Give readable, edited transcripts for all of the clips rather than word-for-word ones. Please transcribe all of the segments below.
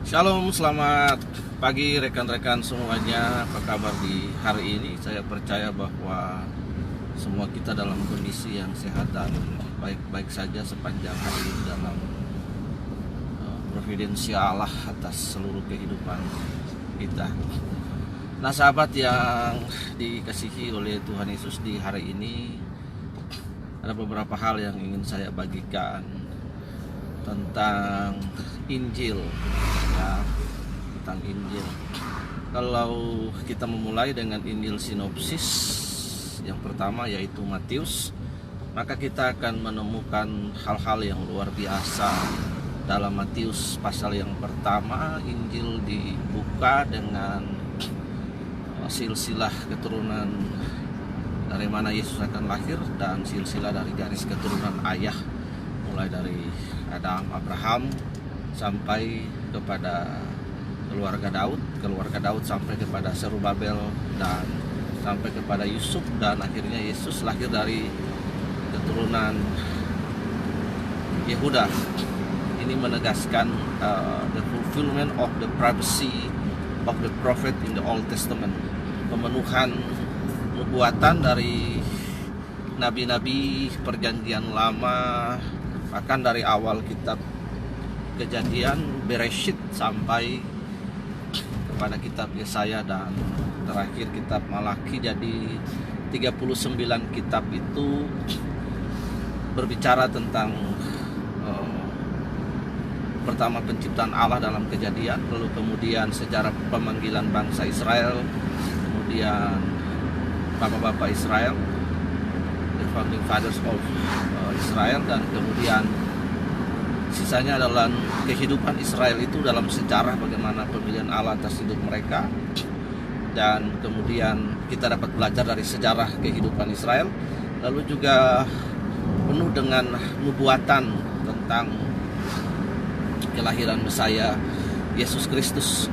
Shalom, selamat pagi rekan-rekan semuanya. Apa kabar di hari ini? Saya percaya bahwa semua kita dalam kondisi yang sehat dan baik-baik saja sepanjang hari ini dalam providensi Allah atas seluruh kehidupan kita. Nah, sahabat yang dikasihi oleh Tuhan Yesus, di hari ini ada beberapa hal yang ingin saya bagikan tentang Injil, ya, tentang Injil. Kalau kita memulai dengan Injil sinopsis yang pertama, yaitu Matius, maka kita akan menemukan hal-hal yang luar biasa dalam Matius pasal yang pertama. Injil dibuka dengan silsilah keturunan dari mana Yesus akan lahir dan silsilah dari garis keturunan ayah, mulai dari Adam, Abraham sampai kepada keluarga Daud sampai kepada Zerubabel dan sampai kepada Yusuf, dan akhirnya Yesus lahir dari keturunan Yehuda. Ini menegaskan the fulfillment of the prophecy of the prophet in the Old Testament, pemenuhan nubuatan dari nabi-nabi perjanjian lama, bahkan dari awal kitab Kejadian, Bereshit, sampai kepada kitab Yesaya dan terakhir kitab Malaki. Jadi 39 kitab itu berbicara tentang pertama penciptaan Allah dalam Kejadian, lalu kemudian sejarah pemanggilan bangsa Israel, kemudian bapak-bapak Israel, the founding fathers of Israel, dan kemudian sisanya adalah kehidupan Israel itu dalam sejarah bagaimana pemilihan Allah atas hidup mereka. Dan kemudian kita dapat belajar dari sejarah kehidupan Israel, lalu juga penuh dengan nubuatan tentang kelahiran Mesaya Yesus Kristus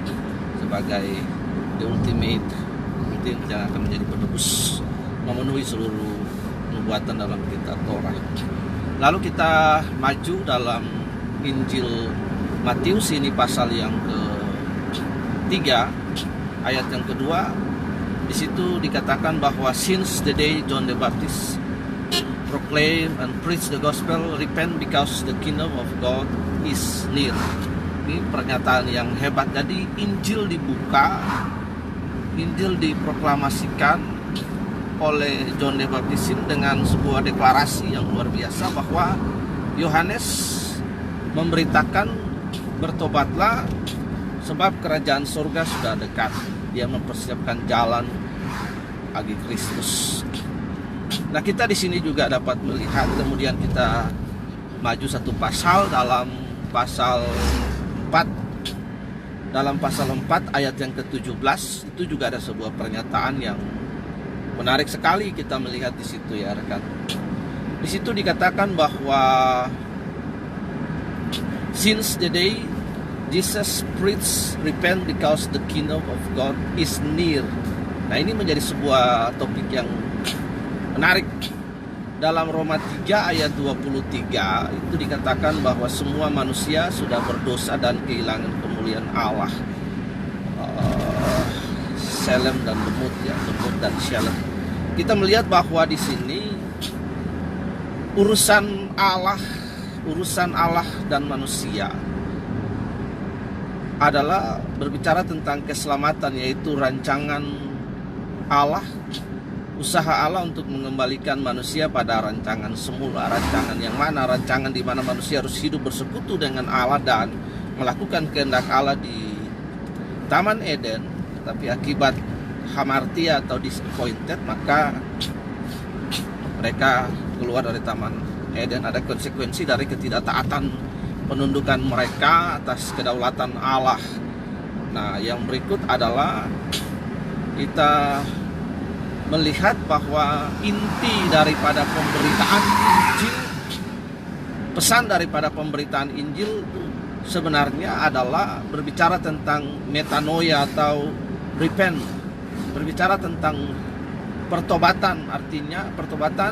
sebagai the ultimate yang akan menjadi penebus, memenuhi seluruh nubuatan dalam kitab Torah. Lalu kita maju dalam Injil Matius, ini pasal yang ketiga, ayat yang kedua. Di situ dikatakan bahwa since the day John the Baptist proclaim and preach the gospel, repent because the kingdom of God is near. Ini pernyataan yang hebat. Jadi Injil dibuka, Injil diproklamasikan oleh John the Baptist dengan sebuah deklarasi yang luar biasa bahwa Yohanes memberitakan, bertobatlah sebab kerajaan surga sudah dekat. Dia mempersiapkan jalan bagi Kristus. Nah, kita di sini juga dapat melihat, kemudian kita maju satu pasal dalam pasal 4. Dalam pasal 4 ayat yang ke-17 itu juga ada sebuah pernyataan yang menarik sekali kita melihat di situ, ya rekan. Di situ dikatakan bahwa since the day Jesus preached, repent because the kingdom of God is near. Nah, ini menjadi sebuah topik yang menarik. Dalam Roma 3 ayat 23 itu dikatakan bahwa semua manusia sudah berdosa dan kehilangan kemuliaan Allah. Shalem dan lemut, ya, lemut dan shalem. Kita melihat bahwa di sini urusan Allah dan manusia adalah berbicara tentang keselamatan, yaitu rancangan Allah, usaha Allah untuk mengembalikan manusia pada rancangan semula. Rancangan yang mana? Rancangan di mana manusia harus hidup bersekutu dengan Allah dan melakukan kehendak Allah di Taman Eden. Tapi akibat hamartia atau disappointed, maka mereka keluar dari Taman Eden. Ada konsekuensi dari ketidaktaatan, penundukan mereka atas kedaulatan Allah. Nah, yang berikut adalah kita melihat bahwa inti daripada pemberitaan Injil, pesan daripada pemberitaan Injil sebenarnya adalah berbicara tentang metanoia atau repent, berbicara tentang pertobatan. Artinya pertobatan,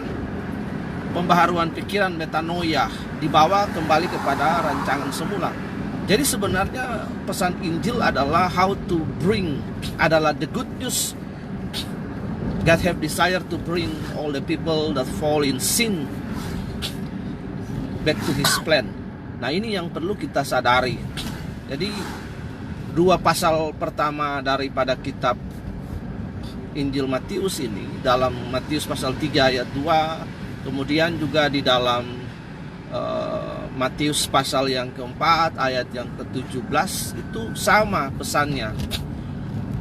pembaharuan pikiran, metanoia, dibawa kembali kepada rancangan semula. Jadi sebenarnya pesan Injil adalah adalah the good news. God have desire to bring all the people that fall in sin back to His plan. Nah, ini yang perlu kita sadari. Jadi dua pasal pertama daripada kitab Injil Matius ini, dalam Matius pasal 3 ayat 2, kemudian juga di dalam Matius pasal yang keempat ayat yang ke-17, itu sama pesannya.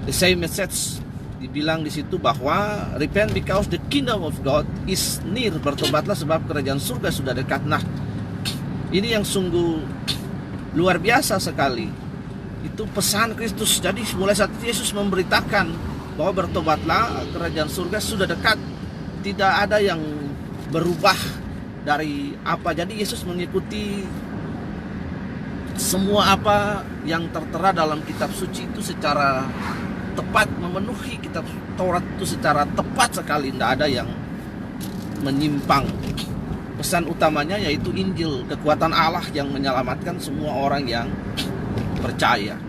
The same message. Dibilang di situ bahwa repent because the kingdom of God is near. Bertobatlah sebab kerajaan surga sudah dekat. Nah, ini yang sungguh luar biasa sekali. Itu pesan Kristus. Jadi mulai saat itu Yesus memberitakan bahwa bertobatlah, kerajaan surga sudah dekat. Tidak ada yang berubah dari apa. Jadi Yesus mengikuti semua apa yang tertera dalam kitab suci itu secara tepat, memenuhi kitab Taurat itu secara tepat sekali. Tidak ada yang menyimpang. Pesan utamanya yaitu Injil, kekuatan Allah yang menyelamatkan semua orang yang percaya.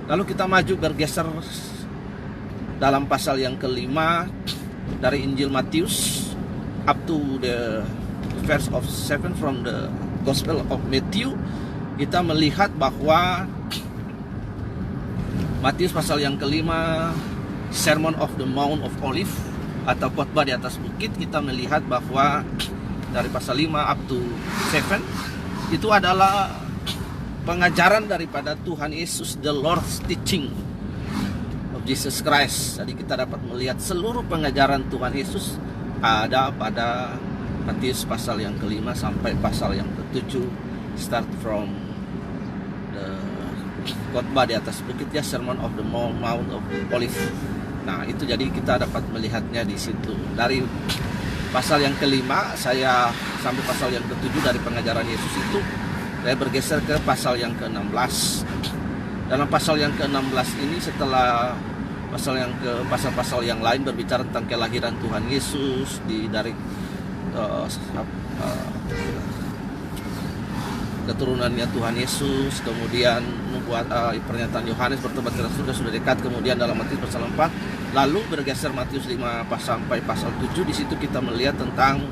Lalu kita maju bergeser dalam pasal yang kelima dari Injil Matius up to the verse of 7 from the Gospel of Matthew. Kita melihat bahwa Matius pasal yang kelima, Sermon of the Mount of Olive atau khotbah di atas bukit, kita melihat bahwa dari pasal 5 up to 7 itu adalah pengajaran daripada Tuhan Yesus, the Lord's teaching of Jesus Christ. Jadi kita dapat melihat seluruh pengajaran Tuhan Yesus ada pada Matius pasal yang kelima sampai pasal yang ke-7, start from the khotbah di atas bukit, ya, Sermon of the Mount of Olive. Nah, itu jadi kita dapat melihatnya di situ. Dari pasal yang kelima saya sampai pasal yang ke-7 dari pengajaran Yesus itu, saya bergeser ke pasal yang ke-16. Dalam pasal yang ke-16 ini, setelah pasal-pasal yang lain berbicara tentang kelahiran Tuhan Yesus dari keturunannya Tuhan Yesus, kemudian membuat pernyataan Yohanes bertobat karena sudah dekat, kemudian dalam Matius pasal 4, lalu bergeser Matius 5 sampai pasal 7. Di situ kita melihat tentang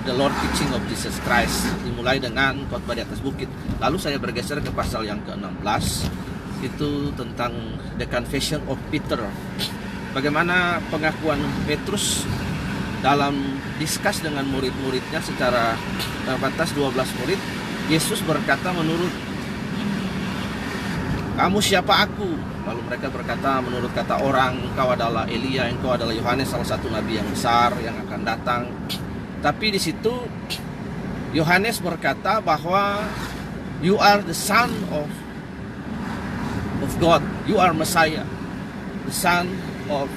the Lord teaching of Jesus Christ, dimulai dengan khotbah di atas bukit. Lalu saya bergeser ke pasal yang ke-16, itu tentang the confession of Peter. Bagaimana pengakuan Petrus dalam diskus dengan murid-muridnya secara terbatas, 12 murid. Yesus berkata, menurut kamu siapa aku? Lalu mereka berkata, menurut kata orang, engkau adalah Elia, engkau adalah Yohanes, salah satu nabi yang besar yang akan datang. Tapi di situ Yohanes berkata bahwa you are the son of God, you are Messiah, the son of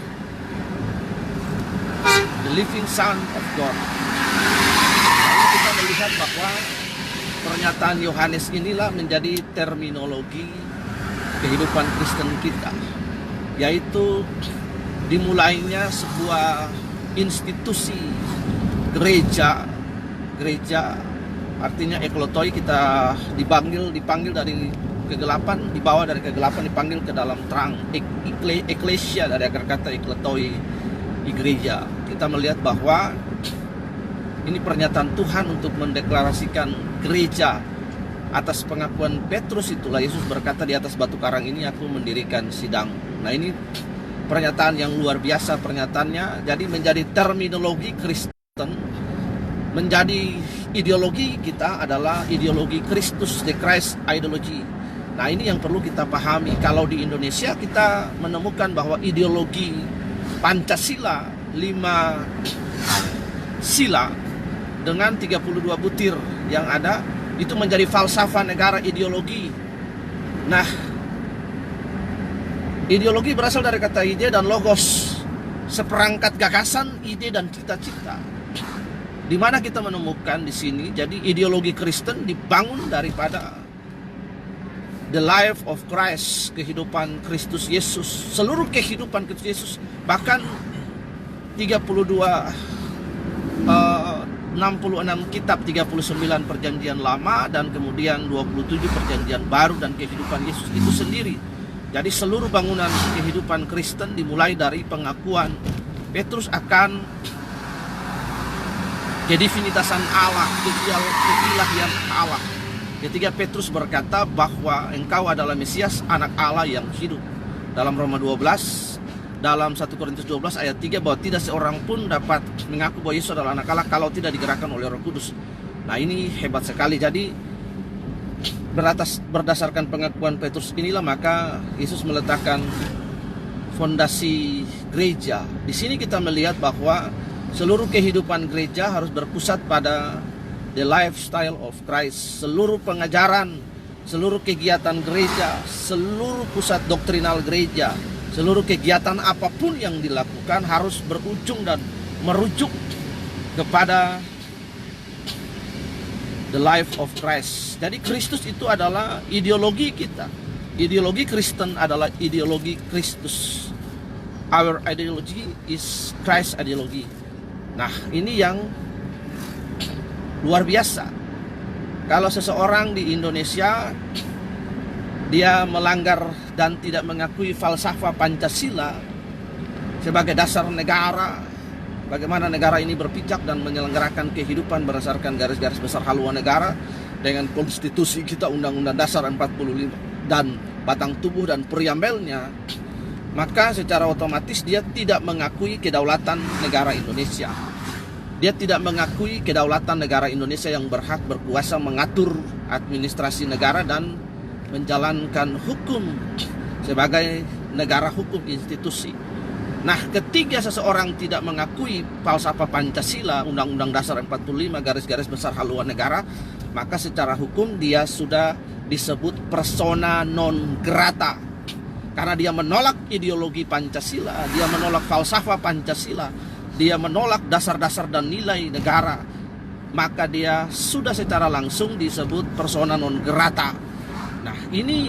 the living son of God. Lalu kita melihat bahwa pernyataan Yohanes inilah menjadi terminologi kehidupan Kristen kita, yaitu dimulainya sebuah institusi gereja artinya eklotoi. Kita dipanggil dari kegelapan, dibawa dari kegelapan, dipanggil ke dalam terang. Eklesia dari akar kata eklotoi, gereja. Kita melihat bahwa ini pernyataan Tuhan untuk mendeklarasikan gereja. Atas pengakuan Petrus itulah Yesus berkata, di atas batu karang ini aku mendirikan sidang. Nah, ini pernyataan yang luar biasa pernyataannya. Jadi menjadi terminologi Kristen, menjadi ideologi kita adalah ideologi Kristus, the Christ ideology. Nah, ini yang perlu kita pahami. Kalau di Indonesia kita menemukan bahwa ideologi Pancasila, 5 sila dengan 32 butir yang ada, itu menjadi falsafah negara, ideologi. Nah, ideologi berasal dari kata ide dan logos, seperangkat gagasan, ide dan cita-cita. Di mana kita menemukan di sini, jadi ideologi Kristen dibangun daripada the life of Christ, kehidupan Kristus Yesus, seluruh kehidupan Kristus Yesus. Bahkan 32 66 kitab, 39 perjanjian lama, dan kemudian 27 perjanjian baru, dan kehidupan Yesus itu sendiri. Jadi seluruh bangunan kehidupan Kristen dimulai dari pengakuan Petrus akan kedivinidasan Allah, keilahian Allah. Ketika Petrus berkata bahwa engkau adalah Mesias, anak Allah yang hidup. Dalam Roma 12, dalam 1 Korintus 12 ayat 3, bahwa tidak seorang pun dapat mengaku bahwa Yesus adalah anak Allah kalau tidak digerakkan oleh Roh Kudus. Nah, ini hebat sekali. Jadi berdasarkan pengakuan Petrus inilah maka Yesus meletakkan fondasi gereja. Di sini kita melihat bahwa seluruh kehidupan gereja harus berpusat pada the lifestyle of Christ. Seluruh pengajaran, seluruh kegiatan gereja, seluruh pusat doktrinal gereja, seluruh kegiatan apapun yang dilakukan harus berujung dan merujuk kepada the life of Christ. Jadi Kristus itu adalah ideologi kita. Ideologi Kristen adalah ideologi Kristus. Our ideology is Christ ideology. Nah, ini yang luar biasa. Kalau seseorang di Indonesia dia melanggar dan tidak mengakui falsafah Pancasila sebagai dasar negara, bagaimana negara ini berpijak dan menyelenggarakan kehidupan berdasarkan garis-garis besar haluan negara dengan konstitusi kita, Undang-Undang Dasar 45 dan batang tubuh dan preambelnya, maka secara otomatis dia tidak mengakui kedaulatan negara Indonesia. Dia tidak mengakui kedaulatan negara Indonesia yang berhak berkuasa mengatur administrasi negara dan menjalankan hukum sebagai negara hukum institusi. Nah, ketika seseorang tidak mengakui falsafah Pancasila, Undang-Undang Dasar 45, garis-garis besar haluan negara, maka secara hukum dia sudah disebut persona non grata. Karena dia menolak ideologi Pancasila, dia menolak falsafah Pancasila, dia menolak dasar-dasar dan nilai negara, maka dia sudah secara langsung disebut persona non grata. Nah, ini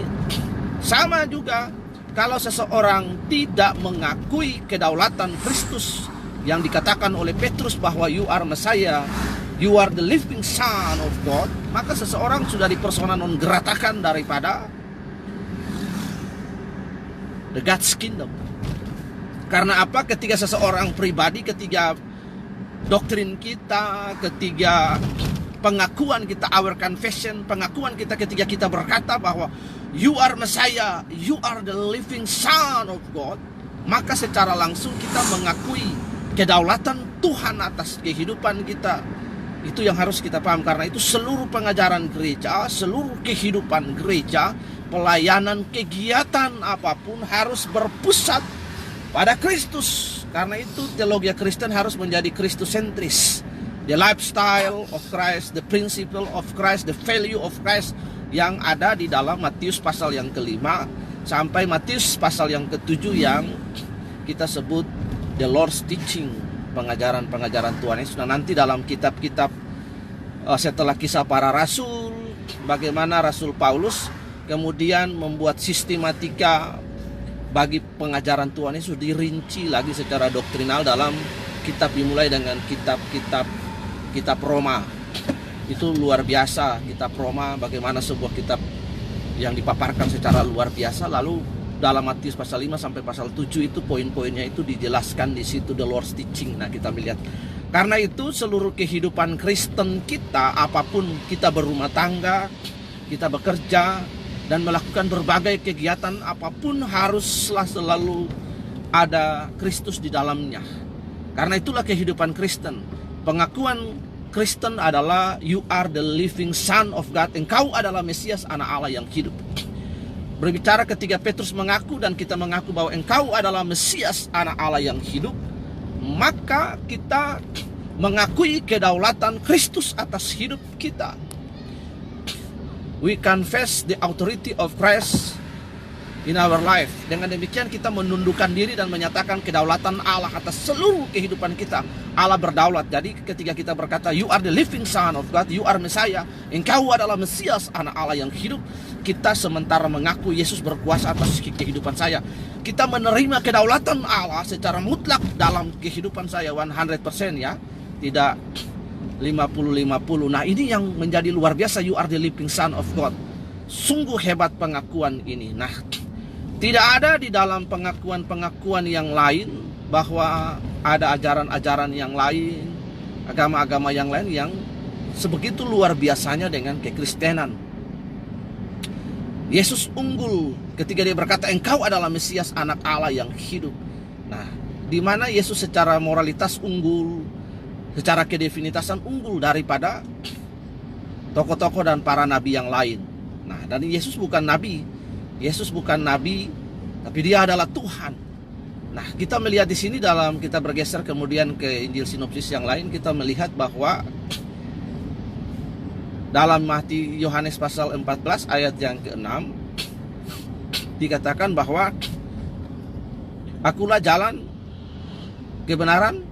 sama juga kalau seseorang tidak mengakui kedaulatan Kristus yang dikatakan oleh Petrus bahwa you are Messiah, you are the living Son of God, maka seseorang sudah dipersona non gratakan daripada the God's kingdom. Karena apa? Ketika seseorang pribadi, ketika doktrin kita, ketika pengakuan kita, our confession, pengakuan kita ketika kita berkata bahwa you are Messiah, you are the living Son of God, maka secara langsung kita mengakui kedaulatan Tuhan atas kehidupan kita. Itu yang harus kita paham. Karena itu seluruh pengajaran gereja, seluruh kehidupan gereja, pelayanan, kegiatan apapun harus berpusat pada Kristus. Karena itu teologi Kristen harus menjadi Kristus-sentris. The lifestyle of Christ, the principle of Christ, the value of Christ yang ada di dalam Matius pasal yang ke-5 sampai Matius pasal yang ke-7 yang kita sebut the Lord's teaching, pengajaran-pengajaran Tuhan Yesus. Nah, nanti dalam kitab-kitab setelah Kisah Para Rasul, bagaimana Rasul Paulus kemudian membuat sistematika bagi pengajaran Tuhan Yesus dirinci lagi secara doktrinal dalam kitab dimulai dengan kitab Roma. Itu luar biasa, kitab Roma, bagaimana sebuah kitab yang dipaparkan secara luar biasa. Lalu dalam Matius pasal 5 sampai pasal 7 itu poin-poinnya itu dijelaskan di situ, the Lord's teaching. Nah, kita melihat. Karena itu seluruh kehidupan Kristen kita, apapun kita berumah tangga, kita bekerja dan melakukan berbagai kegiatan apapun, haruslah selalu ada Kristus di dalamnya. Karena itulah kehidupan Kristen. Pengakuan Kristen adalah you are the living Son of God. Engkau adalah Mesias, anak Allah yang hidup. Berbicara ketika Petrus mengaku dan kita mengaku bahwa engkau adalah Mesias, anak Allah yang hidup, maka kita mengakui kedaulatan Kristus atas hidup kita. We confess the authority of Christ in our life. Dengan demikian kita menundukkan diri dan menyatakan kedaulatan Allah atas seluruh kehidupan kita. Allah berdaulat. Jadi ketika kita berkata you are the living Son of God, you are Messiah, engkau adalah Mesias, anak Allah yang hidup, kita sementara mengaku Yesus berkuasa atas kehidupan saya. Kita menerima kedaulatan Allah secara mutlak dalam kehidupan saya 100% ya. Tidak 50-50. Nah, ini yang menjadi luar biasa. You are the living son of God. Sungguh hebat pengakuan ini. Nah, tidak ada di dalam pengakuan-pengakuan yang lain bahwa ada ajaran-ajaran yang lain, agama-agama yang lain yang sebegitu luar biasanya dengan kekristenan. Yesus unggul ketika dia berkata, engkau adalah Mesias, anak Allah yang hidup. Nah, di mana Yesus secara moralitas unggul, secara kedefinitasan unggul daripada tokoh-tokoh dan para nabi yang lain. Nah, dan Yesus bukan nabi. Yesus bukan nabi, tapi dia adalah Tuhan. Nah, kita melihat di sini dalam kita bergeser kemudian ke Injil sinopsis yang lain, kita melihat bahwa dalam Yohanes pasal 14 ayat yang ke-6 dikatakan bahwa akulah jalan kebenaran,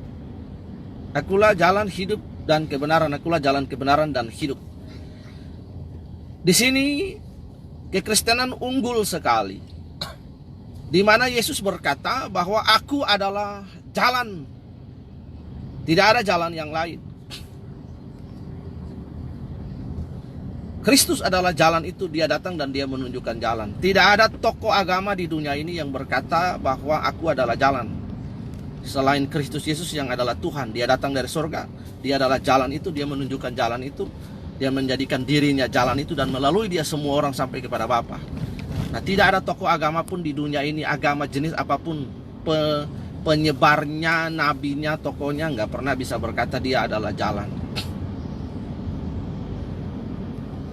akulah jalan hidup dan kebenaran, akulah jalan kebenaran dan hidup. Di sini kekristenan unggul sekali, di mana Yesus berkata bahwa aku adalah jalan, tidak ada jalan yang lain. Kristus adalah jalan itu, dia datang dan dia menunjukkan jalan. Tidak ada tokoh agama di dunia ini yang berkata bahwa aku adalah jalan selain Kristus Yesus yang adalah Tuhan. Dia datang dari surga, dia adalah jalan itu, dia menunjukkan jalan itu, dia menjadikan dirinya jalan itu, dan melalui dia semua orang sampai kepada Bapa. Nah, tidak ada tokoh agama pun di dunia ini, agama jenis apapun, penyebarnya, nabinya, tokohnya nggak pernah bisa berkata dia adalah jalan.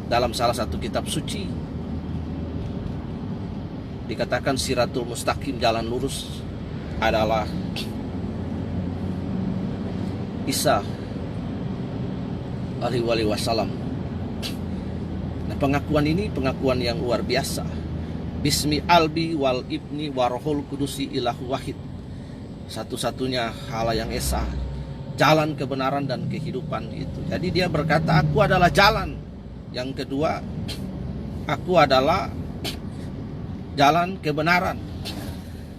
Dalam salah satu kitab suci dikatakan Siratul Mustaqim, jalan lurus, adalah Isa alaihi wasallam. Nah, pengakuan ini pengakuan yang luar biasa. Bismi albi wal ibni warohul kudusi ilahu wahid. Satu-satunya Allah yang esa, jalan kebenaran dan kehidupan itu. Jadi dia berkata, aku adalah jalan. Yang kedua, aku adalah jalan kebenaran.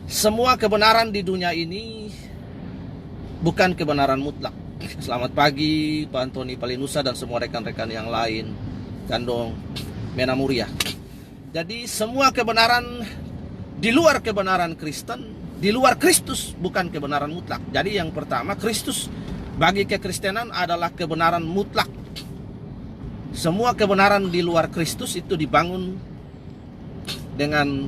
Semua kebenaran di dunia ini bukan kebenaran mutlak. Selamat pagi Pak Antoni Palinusa dan semua rekan-rekan yang lain, Gandong Mena Muria. Jadi semua kebenaran di luar kebenaran Kristen, di luar Kristus, bukan kebenaran mutlak. Jadi yang pertama, Kristus bagi kekristenan adalah kebenaran mutlak. Semua kebenaran di luar Kristus itu dibangun dengan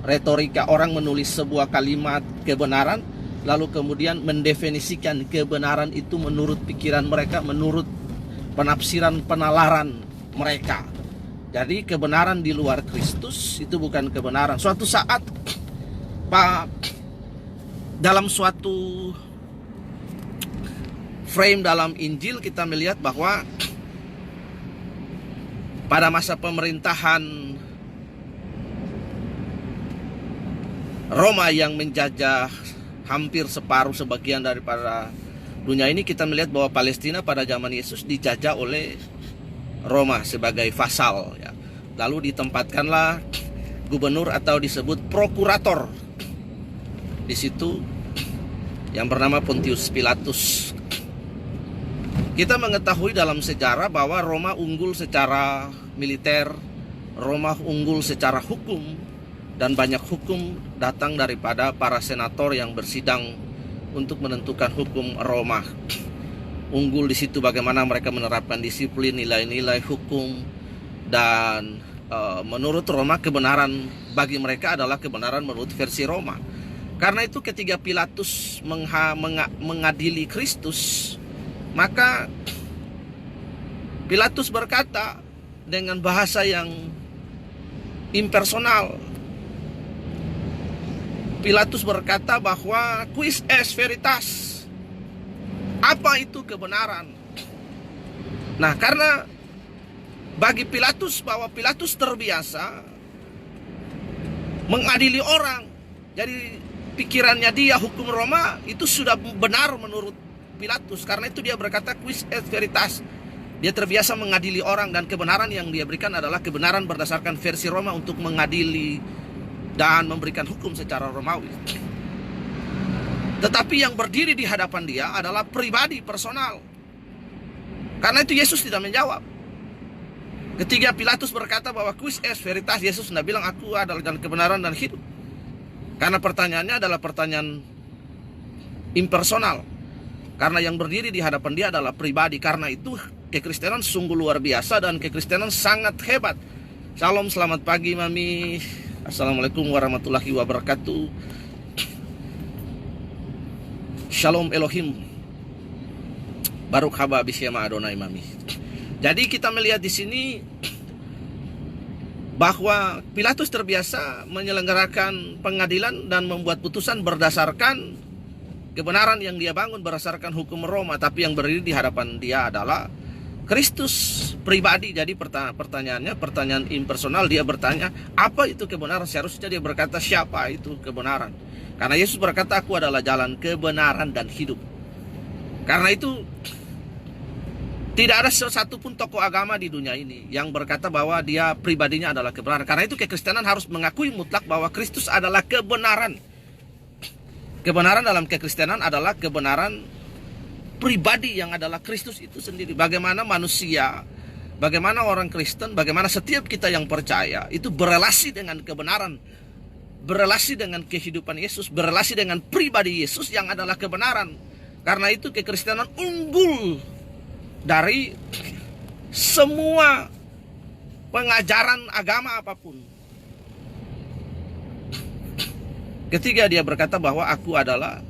retorika orang menulis sebuah kalimat kebenaran, lalu kemudian mendefinisikan kebenaran itu menurut pikiran mereka, menurut penafsiran penalaran mereka. Jadi kebenaran di luar Kristus itu bukan kebenaran. Suatu saat dalam suatu frame dalam Injil kita melihat bahwa pada masa pemerintahan Roma yang menjajah hampir separuh sebagian daripada dunia ini, kita melihat bahwa Palestina pada zaman Yesus dijajah oleh Roma sebagai vasal, ya. Lalu ditempatkanlah gubernur atau disebut prokurator di situ yang bernama Pontius Pilatus. Kita mengetahui dalam sejarah bahwa Roma unggul secara militer, Roma unggul secara hukum, dan banyak hukum datang daripada para senator yang bersidang untuk menentukan hukum Roma. Unggul di situ bagaimana mereka menerapkan disiplin, nilai-nilai hukum, dan menurut Roma kebenaran bagi mereka adalah kebenaran menurut versi Roma. Karena itu ketika Pilatus mengadili Kristus, maka Pilatus berkata dengan bahasa yang impersonal. Pilatus berkata bahwa quis est veritas, apa itu kebenaran. Nah, karena bagi Pilatus, bahwa Pilatus terbiasa mengadili orang, jadi pikirannya dia hukum Roma itu sudah benar menurut Pilatus. Karena itu dia berkata quis est veritas. Dia terbiasa mengadili orang, dan kebenaran yang dia berikan adalah kebenaran berdasarkan versi Roma untuk mengadili dan memberikan hukum secara Romawi. Tetapi yang berdiri di hadapan dia adalah pribadi, personal. Karena itu Yesus tidak menjawab. Ketika Pilatus berkata bahwa quis est veritas, Yesus tidak bilang aku adalah jalan kebenaran dan hidup. Karena pertanyaannya adalah pertanyaan impersonal. Karena yang berdiri di hadapan dia adalah pribadi. Karena itu kekristenan sungguh luar biasa dan kekristenan sangat hebat. Shalom, selamat pagi Mami. Assalamualaikum warahmatullahi wabarakatuh. Shalom Elohim. Baruch haba bisyama Adonai Mami. Jadi kita melihat di sini bahwa Pilatus terbiasa menyelenggarakan pengadilan dan membuat putusan berdasarkan kebenaran yang dia bangun berdasarkan hukum Roma. Tapi yang berdiri di hadapan dia adalah Kristus pribadi. Jadi pertanyaannya pertanyaan impersonal. Dia bertanya apa itu kebenaran. Seharusnya dia berkata siapa itu kebenaran. Karena Yesus berkata aku adalah jalan kebenaran dan hidup. Karena itu tidak ada satupun tokoh agama di dunia ini yang berkata bahwa dia pribadinya adalah kebenaran. Karena itu kekristenan harus mengakui mutlak bahwa Kristus adalah kebenaran. Kebenaran dalam kekristenan adalah kebenaran pribadi yang adalah Kristus itu sendiri. Bagaimana manusia, bagaimana orang Kristen, bagaimana setiap kita yang percaya itu berelasi dengan kebenaran, berelasi dengan kehidupan Yesus, berelasi dengan pribadi Yesus yang adalah kebenaran. Karena itu kekristenan unggul dari semua pengajaran agama apapun. Ketika dia berkata bahwa aku adalah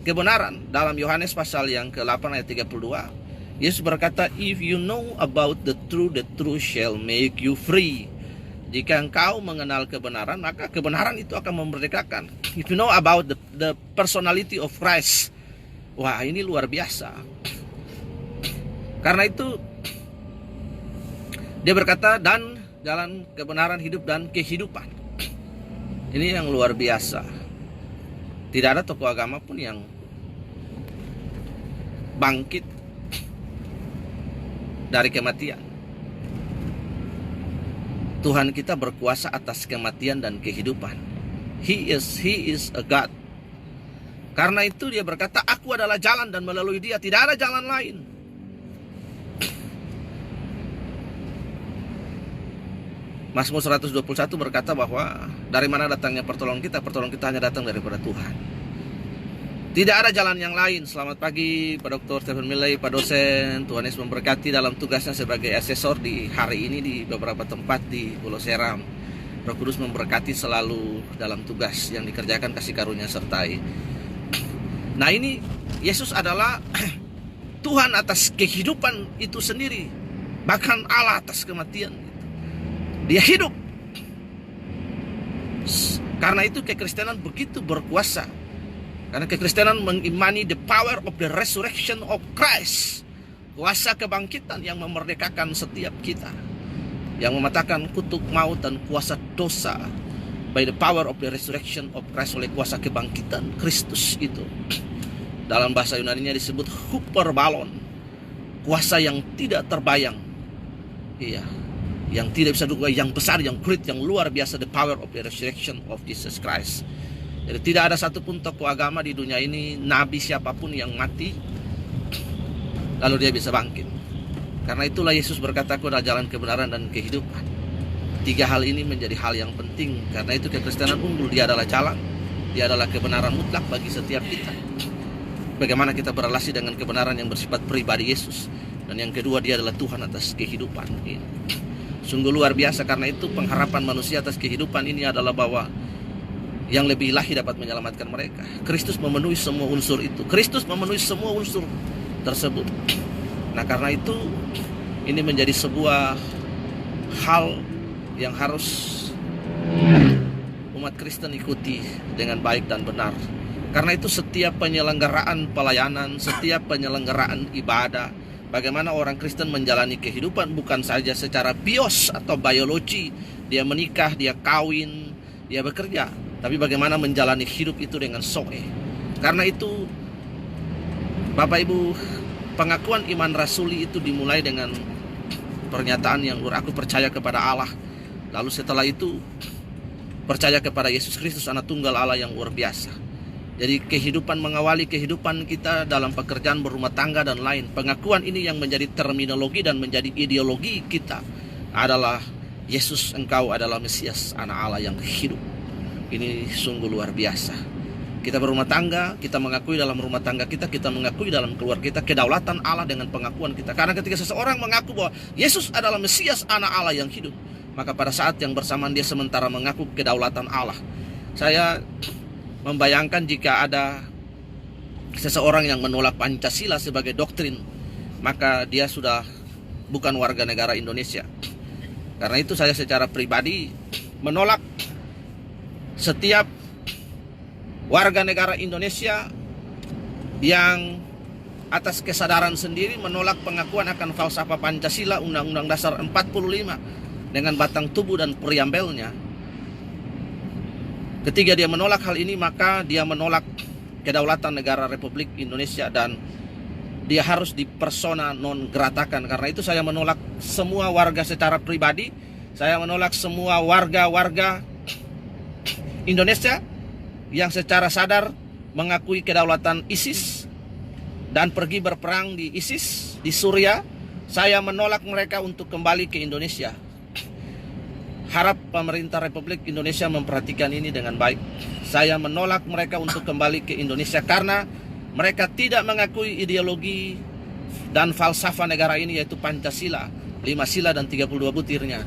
kebenaran, dalam Yohanes pasal yang ke-8 ayat 32, Yesus berkata, if you know about the truth shall make you free. Jika engkau mengenal kebenaran, maka kebenaran itu akan memerdekakan. If you know about the personality of Christ, wah ini luar biasa. Karena itu dia berkata dan jalan kebenaran hidup dan kehidupan. Ini yang luar biasa. Tidak ada tokoh agama pun yang bangkit dari kematian. Tuhan kita berkuasa atas kematian dan kehidupan. He is a God. Karena itu dia berkata aku adalah jalan dan melalui dia tidak ada jalan lain. Mazmur 121 berkata bahwa dari mana datangnya pertolongan kita hanya datang daripada Tuhan. Tidak ada jalan yang lain. Selamat pagi Pak Dr. Stephen Milley, Pak dosen. Tuhan Yesus memberkati dalam tugasnya sebagai asesor di hari ini di beberapa tempat di Pulau Seram. Roh Kudus memberkati selalu dalam tugas yang dikerjakan, kasih karunia sertai. Nah ini Yesus adalah Tuhan atas kehidupan itu sendiri. Bahkan Allah atas kematian. Dia hidup. Karena itu kekristenan begitu berkuasa. Karena kekristenan mengimani the power of the resurrection of Christ. Kuasa kebangkitan yang memerdekakan setiap kita. Yang mematahkan kutuk maut dan kuasa dosa. By the power of the resurrection of Christ, oleh kuasa kebangkitan Kristus itu. Dalam bahasa Yunaninya disebut hyperbalon. Kuasa yang tidak terbayang. Iya. Yang tidak bisa duga, yang besar, yang great, yang luar biasa, the power of the resurrection of Jesus Christ. Jadi tidak ada satupun tokoh agama di dunia ini, nabi siapapun yang mati lalu dia bisa bangkit. Karena itulah Yesus berkata aku adalah jalan kebenaran dan kehidupan. Tiga hal ini menjadi hal yang penting. Karena itu kekristenan unggul. Dia adalah jalan, dia adalah kebenaran mutlak bagi setiap kita. Bagaimana kita berrelasi dengan kebenaran yang bersifat pribadi Yesus. Dan yang kedua, dia adalah Tuhan atas kehidupan ini. Sungguh luar biasa. Karena itu pengharapan manusia atas kehidupan ini adalah bahwa yang lebih ilahi dapat menyelamatkan mereka. Kristus memenuhi semua unsur itu. Kristus memenuhi semua unsur tersebut. Nah karena itu ini menjadi sebuah hal yang harus umat Kristen ikuti dengan baik dan benar. Karena itu setiap penyelenggaraan pelayanan, setiap penyelenggaraan ibadah, bagaimana orang Kristen menjalani kehidupan bukan saja secara bios atau biologi, dia menikah, dia kawin, dia bekerja, tapi bagaimana menjalani hidup itu dengan soe. Karena itu Bapak Ibu, pengakuan iman rasuli itu dimulai dengan pernyataan yang luar, aku percaya kepada Allah. Lalu setelah itu percaya kepada Yesus Kristus anak tunggal Allah yang luar biasa. Jadi kehidupan mengawali kehidupan kita dalam pekerjaan berumah tangga dan lain. Pengakuan ini yang menjadi terminologi dan menjadi ideologi kita adalah Yesus, engkau adalah Mesias, anak Allah yang hidup. Ini sungguh luar biasa. Kita berumah tangga, kita mengakui dalam rumah tangga kita mengakui dalam keluarga kita kedaulatan Allah dengan pengakuan kita. Karena ketika seseorang mengaku bahwa Yesus adalah Mesias, anak Allah yang hidup, maka pada saat yang bersamaan dia sementara mengaku kedaulatan Allah. Saya membayangkan jika ada seseorang yang menolak Pancasila sebagai doktrin, maka dia sudah bukan warga negara Indonesia. Karena itu saya secara pribadi menolak setiap warga negara Indonesia yang atas kesadaran sendiri menolak pengakuan akan falsafah Pancasila, Undang-Undang Dasar 45 dengan batang tubuh dan preambelnya. Ketika dia menolak hal ini, maka dia menolak kedaulatan negara Republik Indonesia dan dia harus dipersona non gratakan. Karena itu saya menolak semua warga secara pribadi. Saya menolak semua warga-warga Indonesia yang secara sadar mengakui kedaulatan ISIS dan pergi berperang di ISIS di Suriah. Saya menolak mereka untuk kembali ke Indonesia. Harap pemerintah Republik Indonesia memperhatikan ini dengan baik. Saya menolak mereka untuk kembali ke Indonesia karena mereka tidak mengakui ideologi dan falsafah negara ini, yaitu Pancasila, 5 sila dan 32 butirnya.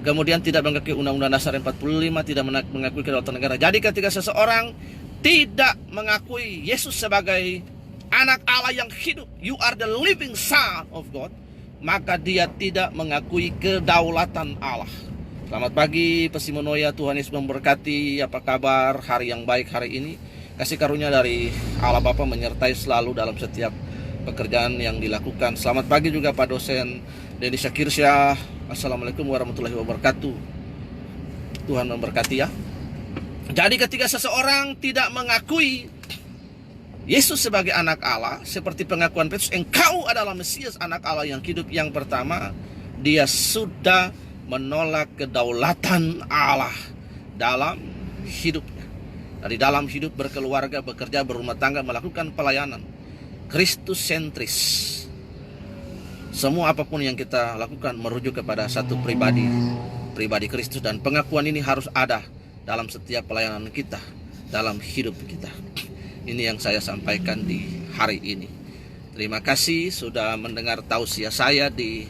Kemudian tidak mengakui Undang-Undang Dasar 45, tidak mengakui kedaulatan negara. Jadi ketika seseorang tidak mengakui Yesus sebagai anak Allah yang hidup, you are the living son of God, maka dia tidak mengakui kedaulatan Allah. Selamat pagi Pesimonoia, Tuhan Yesus memberkati. Apa kabar hari yang baik hari ini? Kasih karunia dari Allah Bapa menyertai selalu dalam setiap pekerjaan yang dilakukan. Selamat pagi juga Pak dosen Denny Syakirsyah. Assalamualaikum warahmatullahi wabarakatuh. Tuhan memberkati ya. Jadi ketika seseorang tidak mengakui Yesus sebagai anak Allah, seperti pengakuan Petrus, engkau adalah Mesias, anak Allah yang hidup, yang pertama, dia sudah menolak kedaulatan Allah dalam hidupnya. Dari dalam hidup berkeluarga, bekerja, berumah tangga, melakukan pelayanan Kristus sentris. Semua apapun yang kita lakukan merujuk kepada satu pribadi Kristus, dan pengakuan ini harus ada dalam setiap pelayanan kita, dalam hidup kita. Ini yang saya sampaikan di hari ini. Terima kasih sudah mendengar tausiah saya di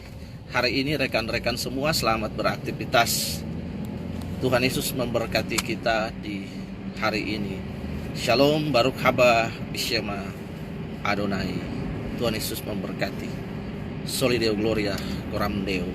hari ini. Rekan-rekan semua, selamat beraktivitas. Tuhan Yesus memberkati kita di hari ini. Shalom, Baruch haba b'shema Adonai. Tuhan Yesus memberkati. Soli Deo Gloria, Coram Deo.